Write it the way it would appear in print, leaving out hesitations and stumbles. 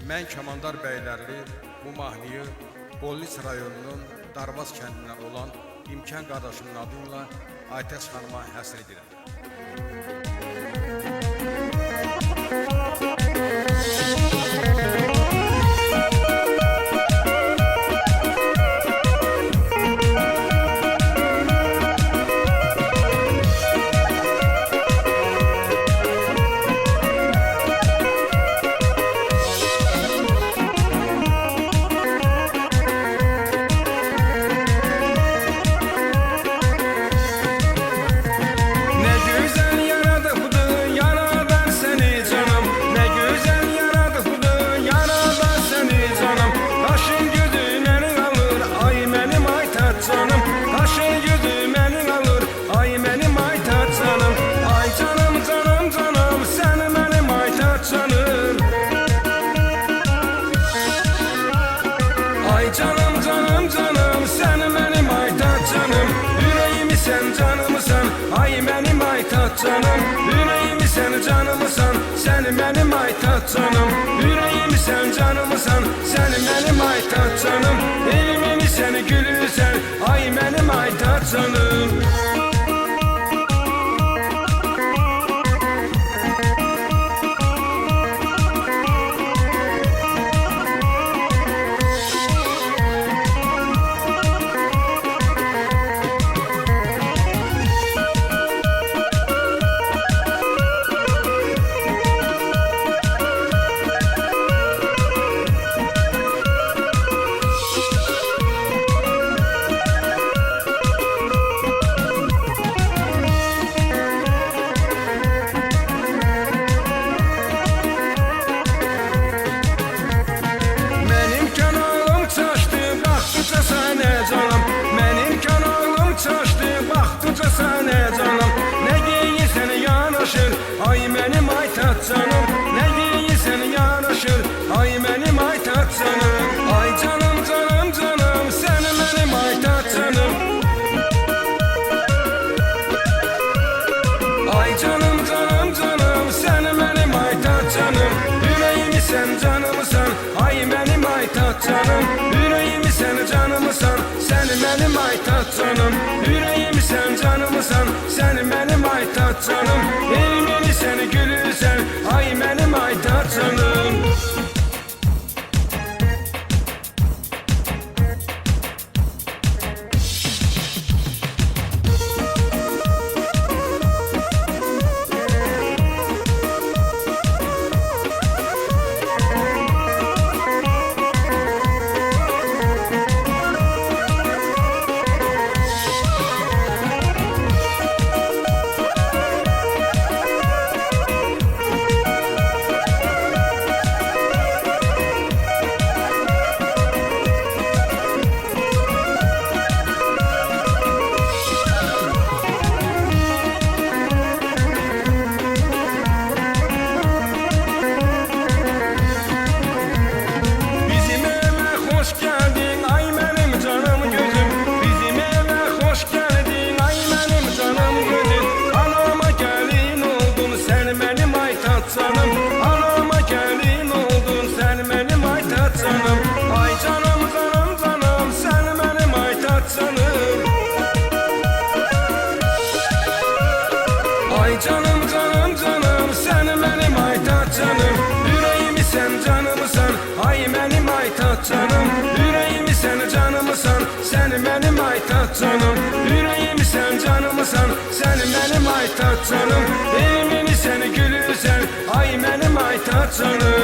Mən Kəmandar Bəylərli bu mahnıyı Bolniç rayonunun Darvaz kəndindən olan İmkan qardaşımın adıyla Aytəş xanıma həsr edirəm. Ay mənim Aytat canım, ürəyimi sən canımısan, sən mənim Aytat canım, ürəyimi sən canımısan, sən mənim Aytat canım, evimini sən gülürsən, ay mənim Aytat canım. Ay mənim Aytat canım, nə giyirsən yanaşır, ay mənim Aytat canım, ay canım canım canım, sən mənim Aytat canım. Ay canım canım canım, sən mənim Aytat canım, ürəyimi sən canımısan, ay mənim Aytat canım, ürəyimi sən canımısan, sən mənim Aytat canım, ürəyimi sən canımısan, sən mənim Aytat canım, evimini sən gülürsən, ay mənim Aytat canım. Anama gəlin oldun, sən mənim Aytat canım, ay canım canım canım, sən mənim Aytat canım. Ay canım canım canım, sən mənim Aytat canım, ürəyimi sən canımısan, ay mənim Aytat canım, ürəyimi sən canımısan, sən mənim Aytat canım, ürəyimi sən canımısan, sən mənim Aytat canım, evimini sən gülürsən, ay mənim Aytat canım.